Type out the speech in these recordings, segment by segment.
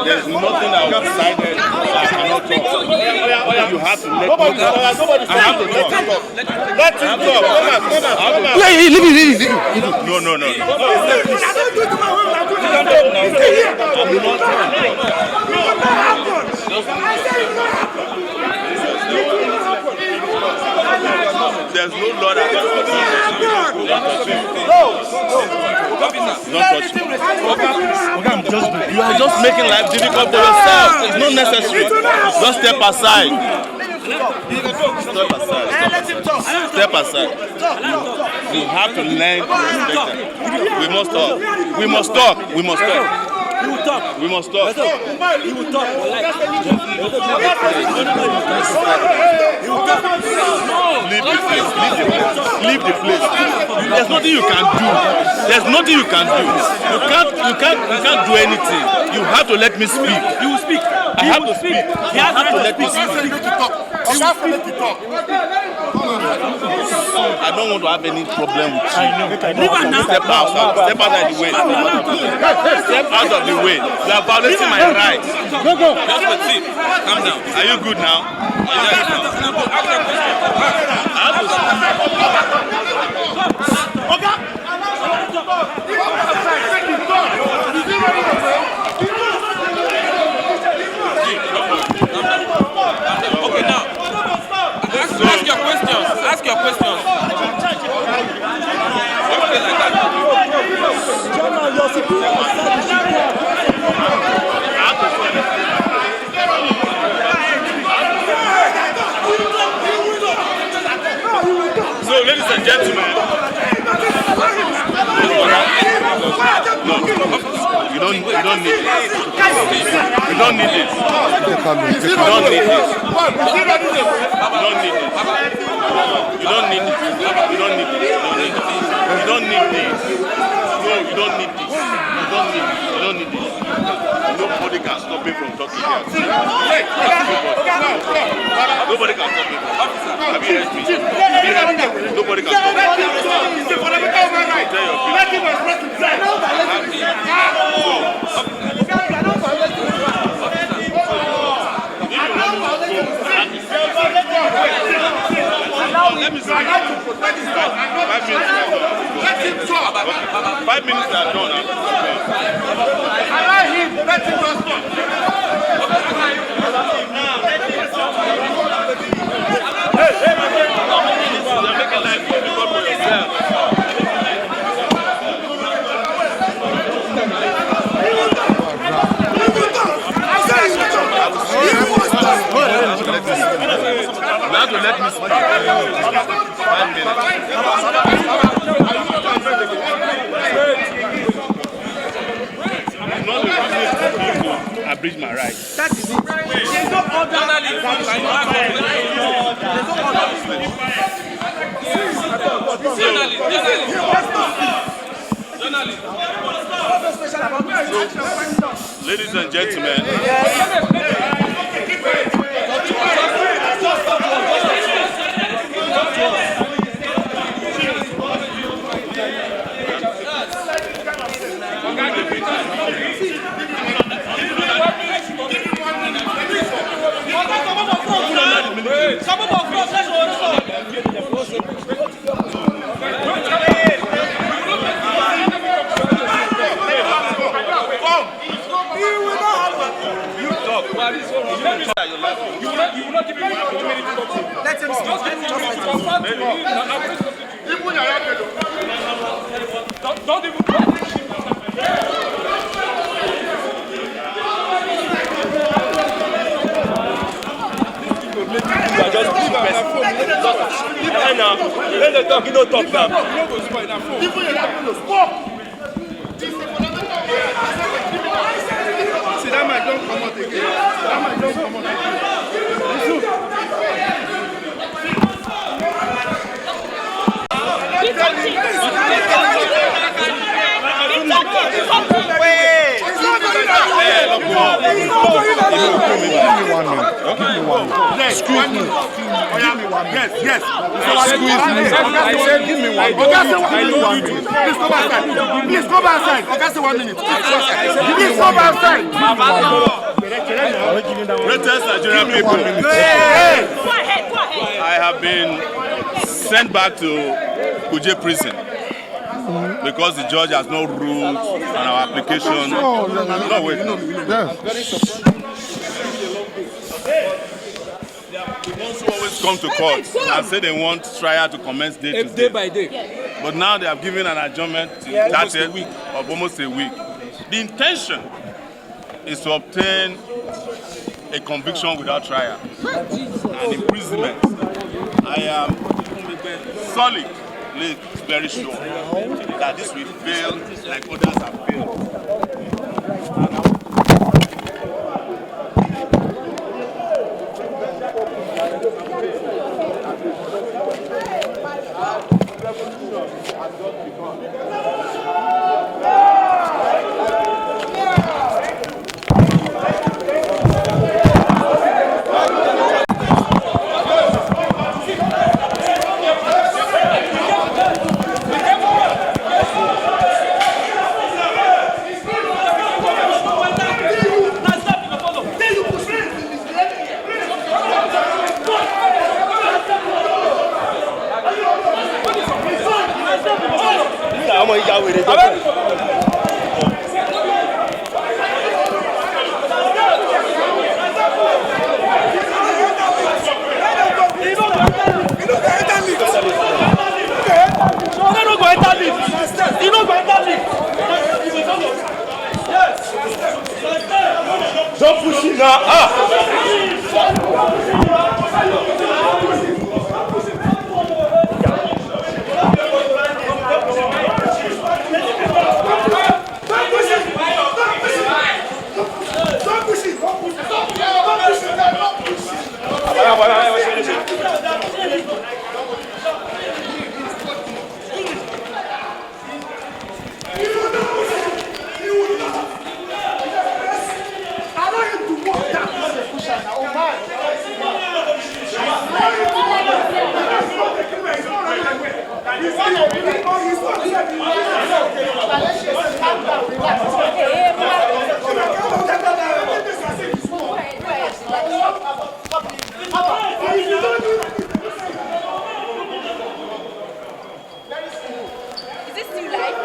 There's nothing outside it that I cannot talk. You have to let me talk. I have to talk. Let him talk. Come on. Leave it. No. There's no law that you are just making life difficult for yourself. It's not necessary. Just step aside. Step aside. You have to learn to respect them. We must talk. We must talk. We must talk. He will talk. We must talk. He will talk. Leave the place. There's nothing you can do. There's nothing you can do. You can't do anything. You have to let me speak. You will speak. I have to speak. You have to let me speak. I don't want to have any problem with you. Step outside. Step out of the way. Step out of the way. You are violating my rights. Go. Just proceed. Calm down. Are you good now? Okay, now. Ask your questions. Ask your questions. So, ladies and gentlemen, no, you don't need it. You don't need it. You don't need it. You don't need it. You don't need it. You don't need it. You don't need this. No, you don't need this. You don't need it. You don't need this. Nobody can stop me from talking here. Nobody can stop me. Have you heard me? Nobody can stop me. It's a fundamental right. Let him express himself. Let me see. 5 minutes are done. Allow him. Let him talk. Hey, you're making life difficult for yourself. You have to let me speak. 5 minutes. I breach my rights. That is it. There's no order. Ladies and gentlemen. Let him speak. Don't even. Just leave our phone. Let the talk, you don't talk now. See, that might don't come out again. That might don't come out again. Yes. Give me one. Please come outside. Okay, say 1 minute. Please come outside. Greatest Nigerian people. Go ahead. I have been sent back to Kuje prison because the judge has no rules on our application. No, wait. The ones who always come to court and say they want trial to commence day by day. But now they have given an adjournment to 30th of almost a week. The intention is to obtain a conviction without trial and imprisonment. I am solidly very sure that this will fail like others have failed. Don't push it now. Is this still live?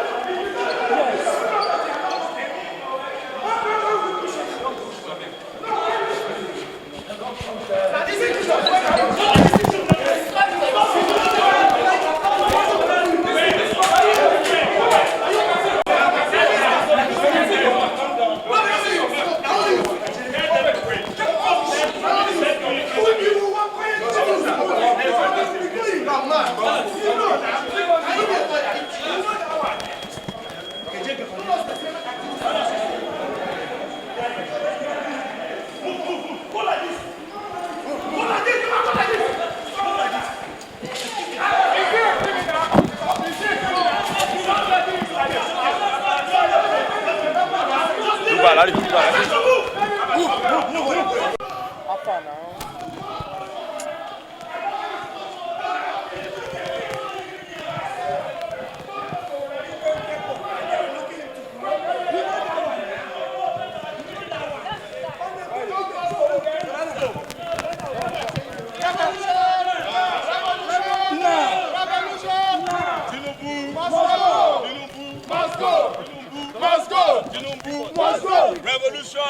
Revolution!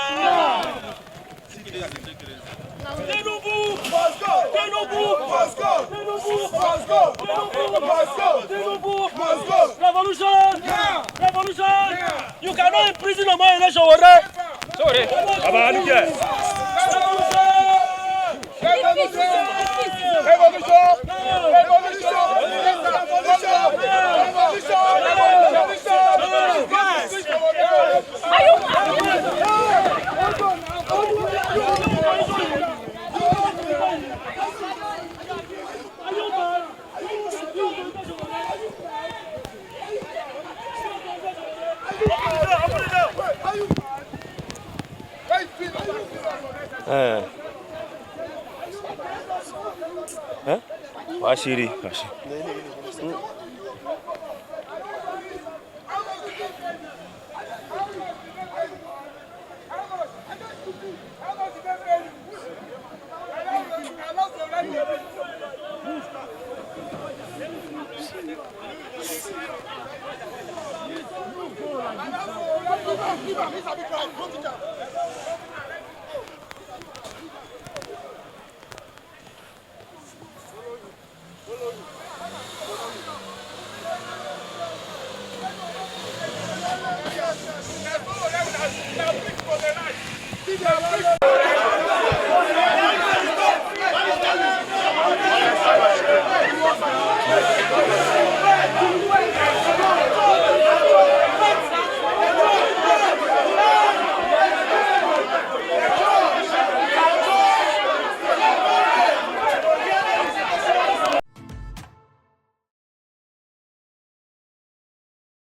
Revolution! Revolution! You cannot imprison a man in Sowore. Sowore. Baba, look here. Ashiri.